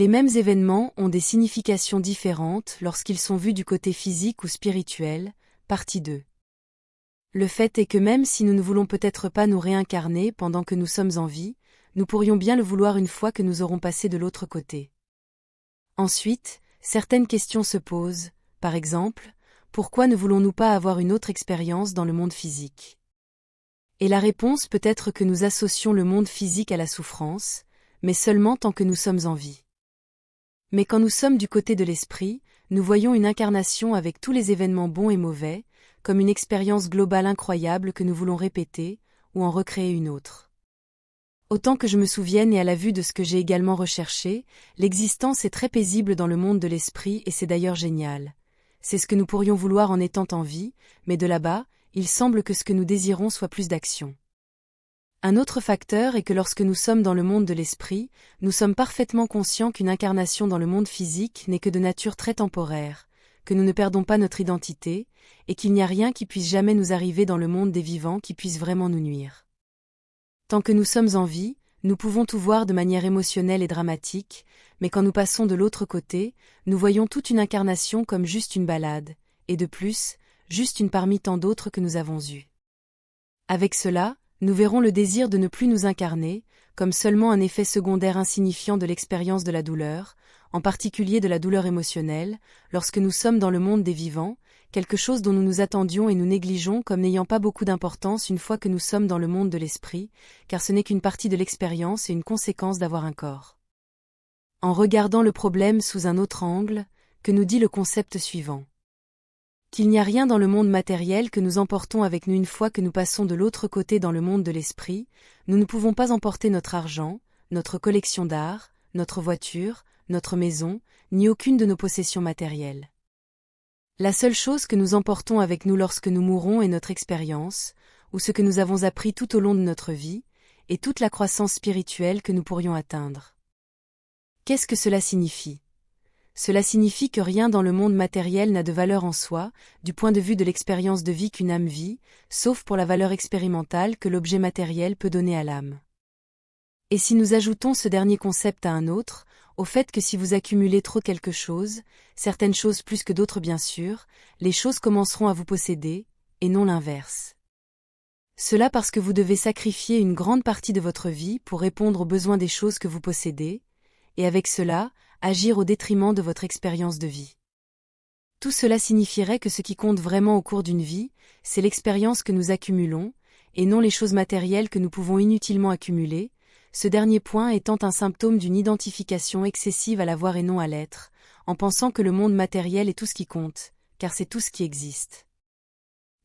Les mêmes événements ont des significations différentes lorsqu'ils sont vus du côté physique ou spirituel, partie 2. Le fait est que même si nous ne voulons peut-être pas nous réincarner pendant que nous sommes en vie, nous pourrions bien le vouloir une fois que nous aurons passé de l'autre côté. Ensuite, certaines questions se posent, par exemple, pourquoi ne voulons-nous pas avoir une autre expérience dans le monde physique? Et la réponse peut être que nous associons le monde physique à la souffrance, mais seulement tant que nous sommes en vie. Mais quand nous sommes du côté de l'esprit, nous voyons une incarnation avec tous les événements bons et mauvais, comme une expérience globale incroyable que nous voulons répéter, ou en recréer une autre. Autant que je me souvienne et à la vue de ce que j'ai également recherché, l'existence est très paisible dans le monde de l'esprit et c'est d'ailleurs génial. C'est ce que nous pourrions vouloir en étant en vie, mais de là-bas, il semble que ce que nous désirons soit plus d'action. Un autre facteur est que lorsque nous sommes dans le monde de l'esprit, nous sommes parfaitement conscients qu'une incarnation dans le monde physique n'est que de nature très temporaire, que nous ne perdons pas notre identité, et qu'il n'y a rien qui puisse jamais nous arriver dans le monde des vivants qui puisse vraiment nous nuire. Tant que nous sommes en vie, nous pouvons tout voir de manière émotionnelle et dramatique, mais quand nous passons de l'autre côté, nous voyons toute une incarnation comme juste une balade, et de plus, juste une parmi tant d'autres que nous avons eues. Avec cela, nous verrons le désir de ne plus nous incarner, comme seulement un effet secondaire insignifiant de l'expérience de la douleur, en particulier de la douleur émotionnelle, lorsque nous sommes dans le monde des vivants, quelque chose dont nous nous attendions et nous négligeons comme n'ayant pas beaucoup d'importance une fois que nous sommes dans le monde de l'esprit, car ce n'est qu'une partie de l'expérience et une conséquence d'avoir un corps. En regardant le problème sous un autre angle, que nous dit le concept suivant. Qu'il n'y a rien dans le monde matériel que nous emportons avec nous une fois que nous passons de l'autre côté dans le monde de l'esprit, nous ne pouvons pas emporter notre argent, notre collection d'art, notre voiture, notre maison, ni aucune de nos possessions matérielles. La seule chose que nous emportons avec nous lorsque nous mourrons est notre expérience, ou ce que nous avons appris tout au long de notre vie, et toute la croissance spirituelle que nous pourrions atteindre. Qu'est-ce que cela signifie ? Cela signifie que rien dans le monde matériel n'a de valeur en soi, du point de vue de l'expérience de vie qu'une âme vit, sauf pour la valeur expérimentale que l'objet matériel peut donner à l'âme. Et si nous ajoutons ce dernier concept à un autre, au fait que si vous accumulez trop quelque chose, certaines choses plus que d'autres bien sûr, les choses commenceront à vous posséder, et non l'inverse. Cela parce que vous devez sacrifier une grande partie de votre vie pour répondre aux besoins des choses que vous possédez, et avec cela, agir au détriment de votre expérience de vie. Tout cela signifierait que ce qui compte vraiment au cours d'une vie, c'est l'expérience que nous accumulons, et non les choses matérielles que nous pouvons inutilement accumuler, ce dernier point étant un symptôme d'une identification excessive à l'avoir et non à l'être, en pensant que le monde matériel est tout ce qui compte, car c'est tout ce qui existe.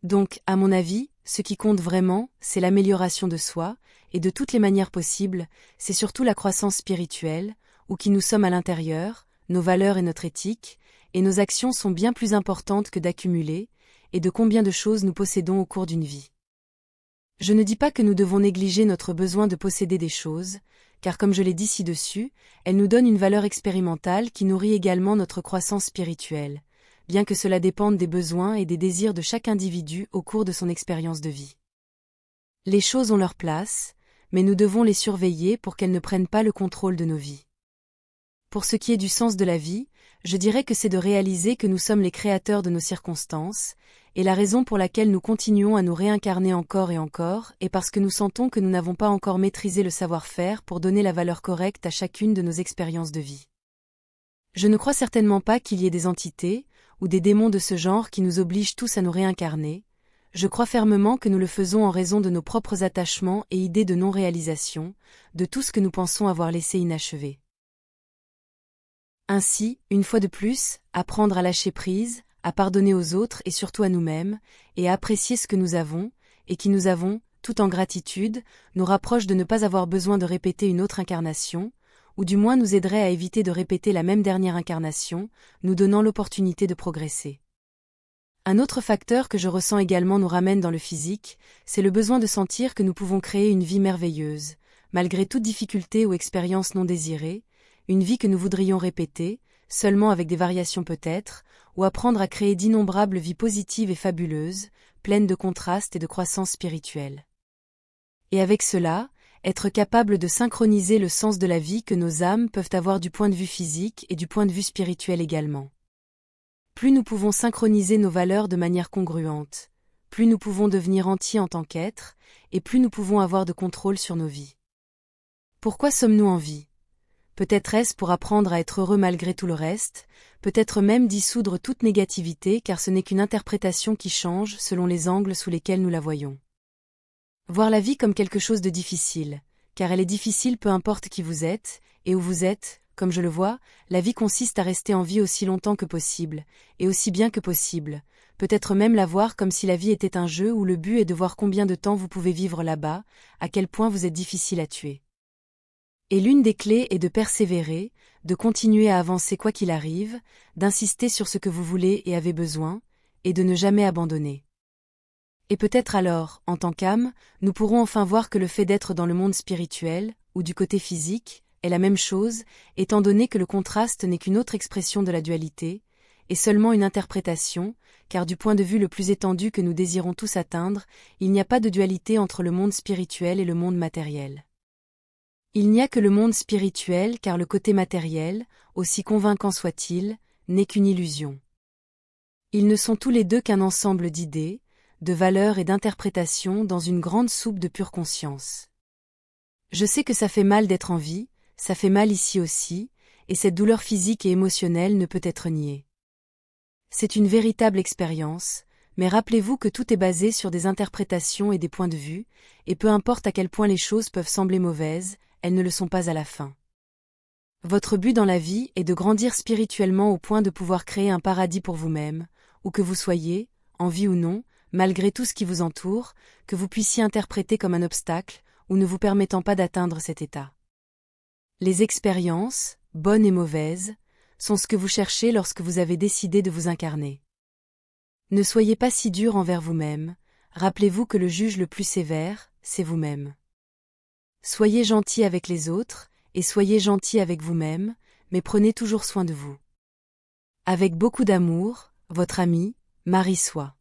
Donc, à mon avis, ce qui compte vraiment, c'est l'amélioration de soi, et de toutes les manières possibles, c'est surtout la croissance spirituelle, ou qui nous sommes à l'intérieur, nos valeurs et notre éthique, et nos actions sont bien plus importantes que d'accumuler, et de combien de choses nous possédons au cours d'une vie. Je ne dis pas que nous devons négliger notre besoin de posséder des choses, car comme je l'ai dit ci-dessus, elles nous donnent une valeur expérimentale qui nourrit également notre croissance spirituelle, bien que cela dépende des besoins et des désirs de chaque individu au cours de son expérience de vie. Les choses ont leur place, mais nous devons les surveiller pour qu'elles ne prennent pas le contrôle de nos vies. Pour ce qui est du sens de la vie, je dirais que c'est de réaliser que nous sommes les créateurs de nos circonstances, et la raison pour laquelle nous continuons à nous réincarner encore et encore est parce que nous sentons que nous n'avons pas encore maîtrisé le savoir-faire pour donner la valeur correcte à chacune de nos expériences de vie. Je ne crois certainement pas qu'il y ait des entités, ou des démons de ce genre qui nous obligent tous à nous réincarner, je crois fermement que nous le faisons en raison de nos propres attachements et idées de non-réalisation, de tout ce que nous pensons avoir laissé inachevé. Ainsi, une fois de plus, apprendre à lâcher prise, à pardonner aux autres et surtout à nous-mêmes, et à apprécier ce que nous avons, et qui nous avons, tout en gratitude, nous rapproche de ne pas avoir besoin de répéter une autre incarnation, ou du moins nous aiderait à éviter de répéter la même dernière incarnation, nous donnant l'opportunité de progresser. Un autre facteur que je ressens également nous ramène dans le physique, c'est le besoin de sentir que nous pouvons créer une vie merveilleuse, malgré toute difficulté ou expérience non désirée, une vie que nous voudrions répéter, seulement avec des variations peut-être, ou apprendre à créer d'innombrables vies positives et fabuleuses, pleines de contrastes et de croissance spirituelle. Et avec cela, être capable de synchroniser le sens de la vie que nos âmes peuvent avoir du point de vue physique et du point de vue spirituel également. Plus nous pouvons synchroniser nos valeurs de manière congruente, plus nous pouvons devenir entiers en tant qu'êtres, et plus nous pouvons avoir de contrôle sur nos vies. Pourquoi sommes-nous en vie? Peut-être est-ce pour apprendre à être heureux malgré tout le reste, peut-être même dissoudre toute négativité car ce n'est qu'une interprétation qui change selon les angles sous lesquels nous la voyons. Voir la vie comme quelque chose de difficile, car elle est difficile peu importe qui vous êtes, et où vous êtes, comme je le vois, la vie consiste à rester en vie aussi longtemps que possible, et aussi bien que possible, peut-être même la voir comme si la vie était un jeu où le but est de voir combien de temps vous pouvez vivre là-bas, à quel point vous êtes difficile à tuer. Et l'une des clés est de persévérer, de continuer à avancer quoi qu'il arrive, d'insister sur ce que vous voulez et avez besoin, et de ne jamais abandonner. Et peut-être alors, en tant qu'âme, nous pourrons enfin voir que le fait d'être dans le monde spirituel, ou du côté physique, est la même chose, étant donné que le contraste n'est qu'une autre expression de la dualité, et seulement une interprétation, car du point de vue le plus étendu que nous désirons tous atteindre, il n'y a pas de dualité entre le monde spirituel et le monde matériel. Il n'y a que le monde spirituel car le côté matériel, aussi convaincant soit-il, n'est qu'une illusion. Ils ne sont tous les deux qu'un ensemble d'idées, de valeurs et d'interprétations dans une grande soupe de pure conscience. Je sais que ça fait mal d'être en vie, ça fait mal ici aussi, et cette douleur physique et émotionnelle ne peut être niée. C'est une véritable expérience, mais rappelez-vous que tout est basé sur des interprétations et des points de vue, et peu importe à quel point les choses peuvent sembler mauvaises, elles ne le sont pas à la fin. Votre but dans la vie est de grandir spirituellement au point de pouvoir créer un paradis pour vous-même, où que vous soyez, en vie ou non, malgré tout ce qui vous entoure, que vous puissiez interpréter comme un obstacle, ou ne vous permettant pas d'atteindre cet état. Les expériences, bonnes et mauvaises, sont ce que vous cherchez lorsque vous avez décidé de vous incarner. Ne soyez pas si dur envers vous-même, rappelez-vous que le juge le plus sévère, c'est vous-même. Soyez gentil avec les autres, et soyez gentil avec vous-même, mais prenez toujours soin de vous. Avec beaucoup d'amour, votre ami, Marie Soie.